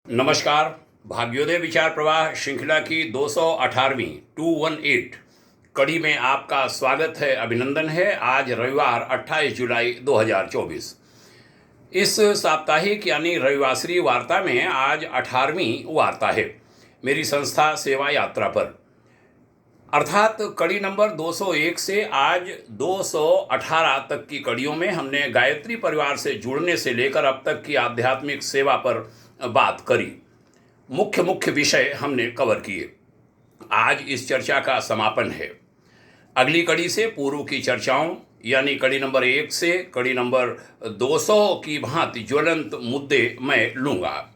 नमस्कार। भाग्योदय विचार प्रवाह श्रृंखला की 218वीं 218 कड़ी में आपका स्वागत है, अभिनंदन है। आज रविवार 28 जुलाई 2024। इस साप्ताहिक यानी रविवासरी वार्ता में आज 18वीं वार्ता है मेरी संस्था सेवा यात्रा पर, अर्थात कड़ी नंबर 201 से आज 218 तक की कड़ियों में हमने गायत्री परिवार से जुड़ने से लेकर अब तक की आध्यात्मिक सेवा पर बात करी। मुख्य विषय हमने कवर किए। आज इस चर्चा का समापन है। अगली कड़ी से पूर्व की चर्चाओं यानी कड़ी नंबर 1 से कड़ी नंबर 200 की भांति ज्वलंत मुद्दे मैं लूँगा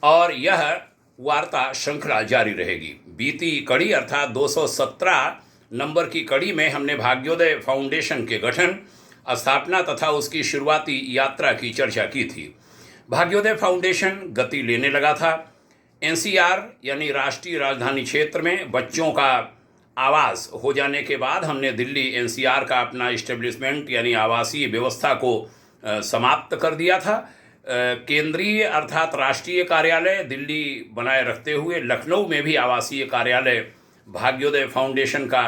और यह वार्ता श्रृंखला जारी रहेगी। बीती कड़ी अर्थात 217 नंबर की कड़ी में हमने भाग्योदय फाउंडेशन के गठन, स्थापना तथा उसकी शुरुआती यात्रा की चर्चा की थी। भाग्योदय फाउंडेशन गति लेने लगा था। एनसीआर यानी राष्ट्रीय राजधानी क्षेत्र में बच्चों का आवास हो जाने के बाद हमने दिल्ली एनसीआर का अपना इस्टेब्लिशमेंट यानी आवासीय व्यवस्था को समाप्त कर दिया था। केंद्रीय अर्थात राष्ट्रीय कार्यालय दिल्ली बनाए रखते हुए लखनऊ में भी आवासीय कार्यालय भाग्योदय फाउंडेशन का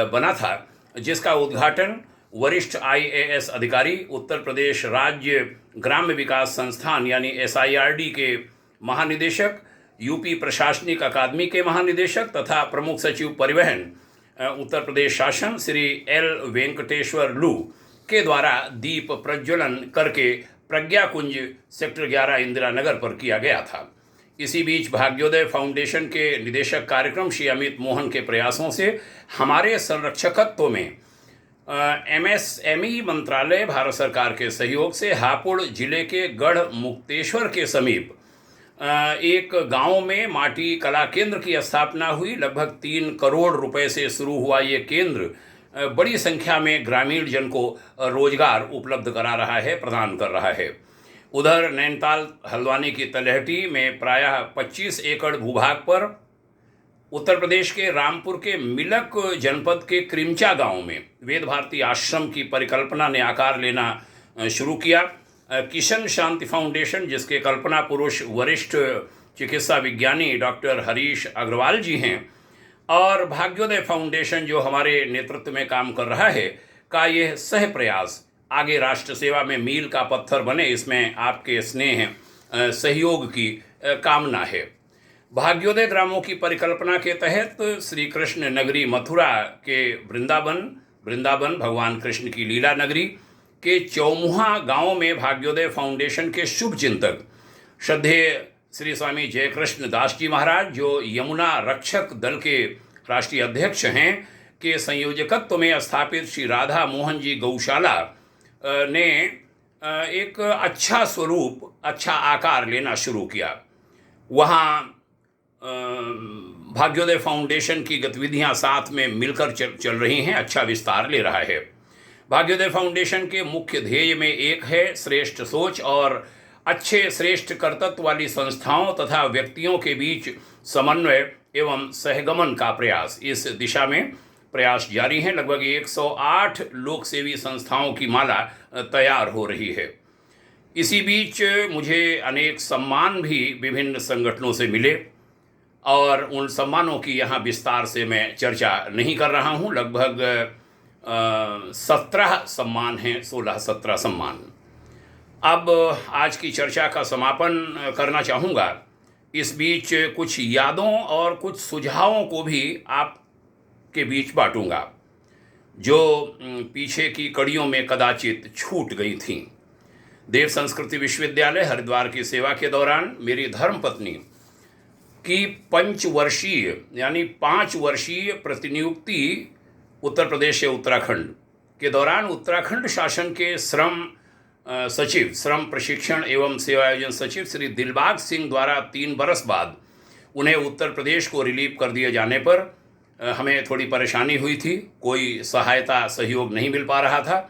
बना था, जिसका उद्घाटन वरिष्ठ आईएएस अधिकारी, उत्तर प्रदेश राज्य ग्राम्य विकास संस्थान यानी एसआईआरडी के महानिदेशक, यूपी प्रशासनिक अकादमी के महानिदेशक तथा प्रमुख सचिव परिवहन उत्तर प्रदेश शासन श्री एल वेंकटेश्वर लू के द्वारा दीप प्रज्वलन करके प्रज्ञा कुंज सेक्टर 11 इंदिरा नगर पर किया गया था। इसी बीच भाग्योदय फाउंडेशन के निदेशक कार्यक्रम श्री अमित मोहन के प्रयासों से हमारे संरक्षकत्व में एमएसएमई मंत्रालय भारत सरकार के सहयोग से हापुड़ जिले के गढ़ मुक्तेश्वर के समीप एक गांव में माटी कला केंद्र की स्थापना हुई। लगभग 3 करोड़ रुपए से शुरू हुआ ये केंद्र बड़ी संख्या में ग्रामीण जन को रोजगार उपलब्ध करा रहा है, प्रदान कर रहा है। उधर नैनीताल हल्द्वानी की तलहटी में प्रायः 25 एकड़ भूभाग पर उत्तर प्रदेश के रामपुर के मिलक जनपद के क्रिमचा गांव में वेद भारती आश्रम की परिकल्पना ने आकार लेना शुरू किया। किशन शांति फाउंडेशन, जिसके कल्पना पुरुष वरिष्ठ चिकित्सा विज्ञानी डॉक्टर हरीश अग्रवाल जी हैं, और भाग्योदय फाउंडेशन जो हमारे नेतृत्व में काम कर रहा है, का यह सह प्रयास आगे राष्ट्र सेवा में मील का पत्थर बने, इसमें आपके स्नेह सहयोग की कामना है। भाग्योदय ग्रामों की परिकल्पना के तहत श्री कृष्ण नगरी मथुरा के वृंदावन भगवान कृष्ण की लीला नगरी के चौमुहा गांव में भाग्योदय फाउंडेशन के शुभ चिंतक श्रद्धेय श्री स्वामी जयकृष्ण दास जी महाराज, जो यमुना रक्षक दल के राष्ट्रीय अध्यक्ष हैं, के संयोजकत्व में स्थापित श्री राधा मोहन जी गौशाला ने एक अच्छा स्वरूप, अच्छा आकार लेना शुरू किया। वहाँ भाग्योदय फाउंडेशन की गतिविधियां साथ में मिलकर चल रही हैं, अच्छा विस्तार ले रहा है। भाग्योदय फाउंडेशन के मुख्य ध्येय में एक है श्रेष्ठ सोच और अच्छे श्रेष्ठ कर्तव्य वाली संस्थाओं तथा व्यक्तियों के बीच समन्वय एवं सहगमन का प्रयास। इस दिशा में प्रयास जारी हैं। लगभग 108 लोक सेवी संस्थाओं की माला तैयार हो रही है। इसी बीच मुझे अनेक सम्मान भी विभिन्न संगठनों से मिले और उन सम्मानों की यहाँ विस्तार से मैं चर्चा नहीं कर रहा हूँ। लगभग 17 सम्मान हैं, 16-17 सम्मान। अब आज की चर्चा का समापन करना चाहूँगा। इस बीच कुछ यादों और कुछ सुझावों को भी आपके बीच बांटूंगा जो पीछे की कड़ियों में कदाचित छूट गई थीं। देव संस्कृति विश्वविद्यालय हरिद्वार की सेवा के दौरान मेरी धर्मपत्नी की 5 वर्षीय प्रतिनियुक्ति उत्तर प्रदेश से उत्तराखंड के दौरान उत्तराखंड शासन के श्रम सचिव, श्रम प्रशिक्षण एवं सेवायोजन सचिव श्री दिलबाग सिंह द्वारा 3 बरस बाद उन्हें उत्तर प्रदेश को रिलीव कर दिए जाने पर हमें थोड़ी परेशानी हुई थी। कोई सहायता सहयोग नहीं मिल पा रहा था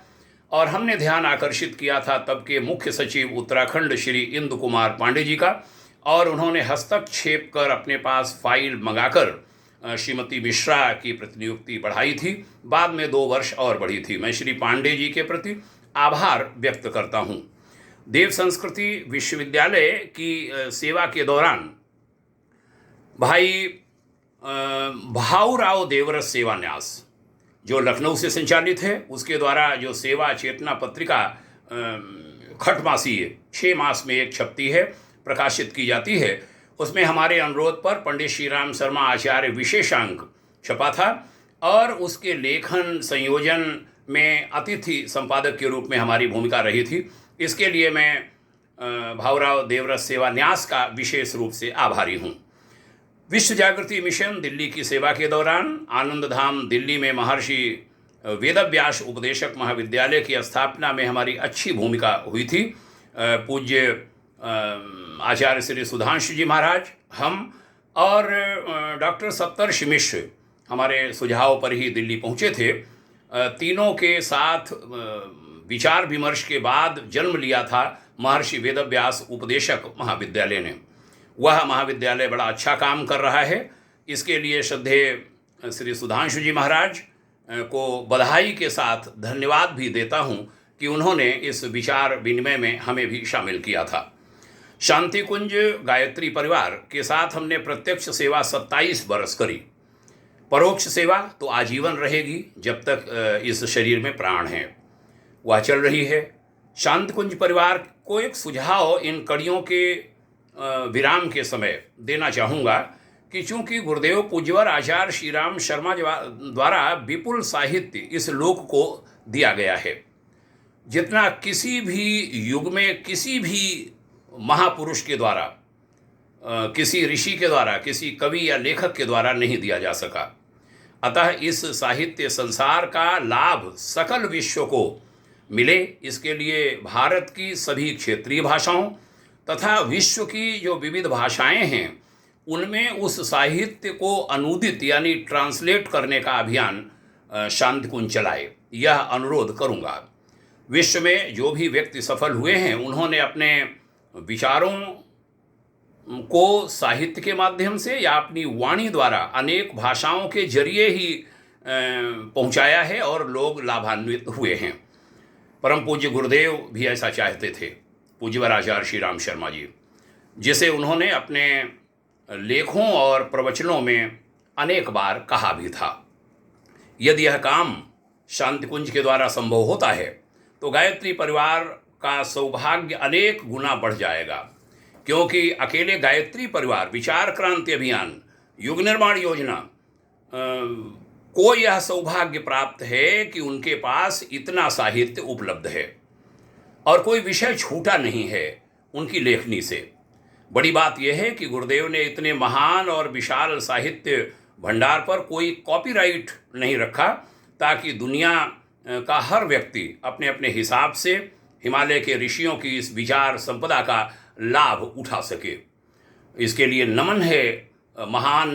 और हमने ध्यान आकर्षित किया था तब के मुख्य सचिव उत्तराखंड श्री इंदु कुमार पांडे जी का, और उन्होंने हस्तक्षेप कर अपने पास फाइल मंगाकर श्रीमती मिश्रा की प्रतिनियुक्ति बढ़ाई थी। बाद में 2 वर्ष और बढ़ी थी। मैं श्री पांडे जी के प्रति आभार व्यक्त करता हूँ। देव संस्कृति विश्वविद्यालय की सेवा के दौरान भाई भाऊराव देवरस सेवा न्यास जो लखनऊ से संचालित है, उसके द्वारा जो सेवा चेतना पत्रिका खटमासीय 6 मास में एक छपती है, प्रकाशित की जाती है, उसमें हमारे अनुरोध पर पंडित श्री राम शर्मा आचार्य विशेषांक छपा था और उसके लेखन संयोजन में अतिथि संपादक के रूप में हमारी भूमिका रही थी। इसके लिए मैं भाऊराव देवरस सेवा न्यास का विशेष रूप से आभारी हूँ। विश्व जागृति मिशन दिल्ली की सेवा के दौरान आनंद धाम दिल्ली में महर्षि वेदव्यास उपदेशक महाविद्यालय की स्थापना में हमारी अच्छी भूमिका हुई थी। पूज्य आचार्य श्री सुधांशु जी महाराज, हम और डॉक्टर सप्तर्षि मिश्र हमारे सुझाव पर ही दिल्ली पहुँचे थे। तीनों के साथ विचार विमर्श के बाद जन्म लिया था महर्षि वेदव्यास उपदेशक महाविद्यालय ने। वह महाविद्यालय बड़ा अच्छा काम कर रहा है। इसके लिए श्रद्धेय श्री सुधांशु जी महाराज को बधाई के साथ धन्यवाद भी देता हूँ कि उन्होंने इस विचार विनिमय में हमें भी शामिल किया था। शांति कुंज गायत्री परिवार के साथ हमने प्रत्यक्ष सेवा 27 बरस करी। परोक्ष सेवा तो आजीवन रहेगी जब तक इस शरीर में प्राण है, वह चल रही है। शांति कुंज परिवार को एक सुझाव इन कड़ियों के विराम के समय देना चाहूँगा कि चूँकि गुरुदेव पूज्यवर आचार्य श्री राम शर्मा द्वारा विपुल साहित्य इस लोक को दिया गया है, जितना किसी भी युग में किसी भी महापुरुष के द्वारा, किसी ऋषि के द्वारा, किसी कवि या लेखक के द्वारा नहीं दिया जा सका। अतः इस साहित्य संसार का लाभ सकल विश्व को मिले, इसके लिए भारत की सभी क्षेत्रीय भाषाओं तथा विश्व की जो विविध भाषाएं हैं उनमें उस साहित्य को अनुदित यानी ट्रांसलेट करने का अभियान शांति कुंज चलाए, यह अनुरोध करूंगा। विश्व में जो भी व्यक्ति सफल हुए हैं उन्होंने अपने विचारों को साहित्य के माध्यम से या अपनी वाणी द्वारा अनेक भाषाओं के जरिए ही पहुंचाया है और लोग लाभान्वित हुए हैं। परम पूज्य गुरुदेव भी ऐसा चाहते थे, पूज्यवर आचार्य श्री राम शर्मा जी, जिसे उन्होंने अपने लेखों और प्रवचनों में अनेक बार कहा भी था। यदि यह काम शांति कुंज के द्वारा संभव होता है तो गायत्री परिवार का सौभाग्य अनेक गुना बढ़ जाएगा, क्योंकि अकेले गायत्री परिवार विचार क्रांति अभियान युग निर्माण योजना को यह सौभाग्य प्राप्त है कि उनके पास इतना साहित्य उपलब्ध है और कोई विषय छूटा नहीं है उनकी लेखनी से। बड़ी बात यह है कि गुरुदेव ने इतने महान और विशाल साहित्य भंडार पर कोई कॉपीराइट नहीं रखा ताकि दुनिया का हर व्यक्ति अपने अपने हिसाब से हिमालय के ऋषियों की इस विचार संपदा का लाभ उठा सके। इसके लिए नमन है महान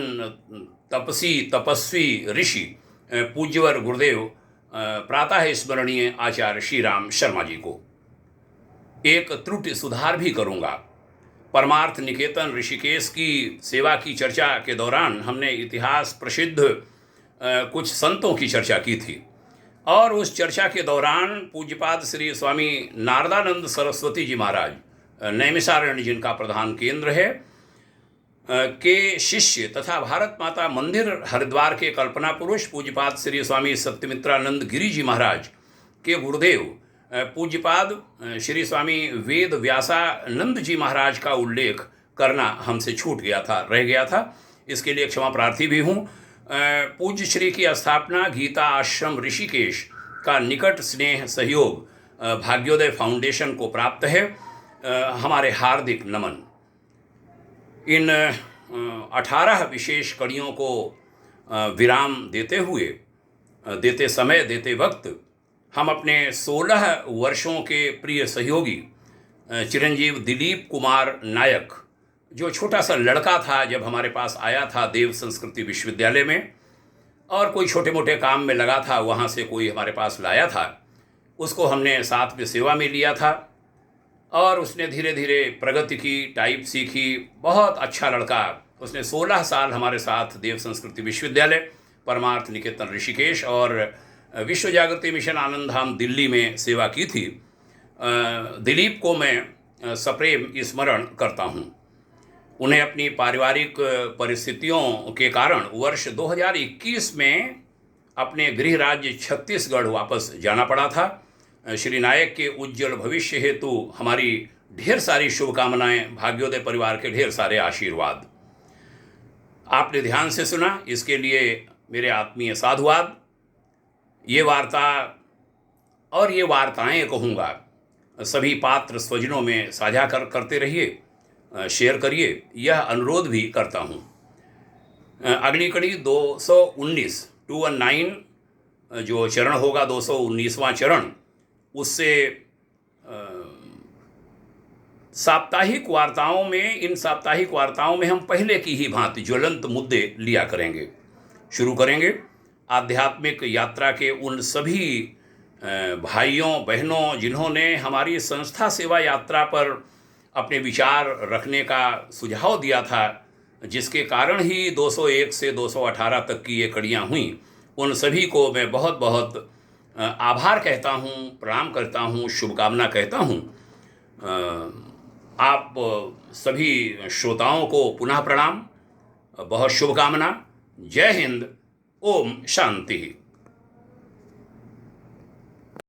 तपस्वी ऋषि पूज्यवर गुरुदेव प्रातः स्मरणीय आचार्य श्री राम शर्मा जी को। एक त्रुटि सुधार भी करूँगा। परमार्थ निकेतन ऋषिकेश की सेवा की चर्चा के दौरान हमने इतिहास प्रसिद्ध कुछ संतों की चर्चा की थी और उस चर्चा के दौरान पूज्यपाद श्री स्वामी नारदानंद सरस्वती जी महाराज, नैमिषारण्य जिनका प्रधान केंद्र है, के शिष्य तथा भारत माता मंदिर हरिद्वार के कल्पना पुरुष पूज्यपाद श्री स्वामी सत्यमित्रानंद गिरी जी महाराज के गुरुदेव पूज्यपाद श्री स्वामी वेद व्यासानंद जी महाराज का उल्लेख करना हमसे छूट गया था, रह गया था। इसके लिए क्षमा प्रार्थी भी हूँ। पूज्य श्री की स्थापना गीता आश्रम ऋषिकेश का निकट स्नेह सहयोग भाग्योदय फाउंडेशन को प्राप्त है। हमारे हार्दिक नमन। इन 18 विशेष कड़ियों को विराम देते समय देते वक्त हम अपने 16 वर्षों के प्रिय सहयोगी चिरंजीव दिलीप कुमार नायक, जो छोटा सा लड़का था जब हमारे पास आया था देव संस्कृति विश्वविद्यालय में और कोई छोटे मोटे काम में लगा था, वहाँ से कोई हमारे पास लाया था, उसको हमने साथ में सेवा में लिया था और उसने धीरे धीरे प्रगति की, टाइप सीखी। बहुत अच्छा लड़का। उसने 16 साल हमारे साथ देव संस्कृति विश्वविद्यालय, परमार्थ निकेतन ऋषिकेश और विश्व जागृति मिशन आनंद धाम दिल्ली में सेवा की थी। दिलीप को मैं सप्रेम स्मरण करता हूँ। उन्हें अपनी पारिवारिक परिस्थितियों के कारण वर्ष 2021 में अपने गृह राज्य छत्तीसगढ़ वापस जाना पड़ा था। श्री नायक के उज्जवल भविष्य हेतु हमारी ढेर सारी शुभकामनाएं, भाग्योदय परिवार के ढेर सारे आशीर्वाद। आपने ध्यान से सुना, इसके लिए मेरे आत्मीय साधुवाद। ये वार्ता और ये वार्ताएं कहूँगा सभी पात्र स्वजनों में साझा करते रहिए, शेयर करिए, यह अनुरोध भी करता हूँ। अगली कड़ी 219 जो चरण होगा, 219वां चरण, उससे साप्ताहिक वार्ताओं में, इन साप्ताहिक वार्ताओं में हम पहले की ही भांति ज्वलंत मुद्दे लिया करेंगे। शुरू करेंगे आध्यात्मिक यात्रा के उन सभी भाइयों बहनों जिन्होंने हमारी संस्था सेवा यात्रा पर अपने विचार रखने का सुझाव दिया था, जिसके कारण ही 201 से 218 तक की ये कड़ियाँ हुई। उन सभी को मैं बहुत बहुत आभार कहता हूँ, प्रणाम करता हूँ, शुभकामना कहता हूँ। आप सभी श्रोताओं को पुनः प्रणाम, बहुत शुभकामना। जय हिंद, ओम शांति।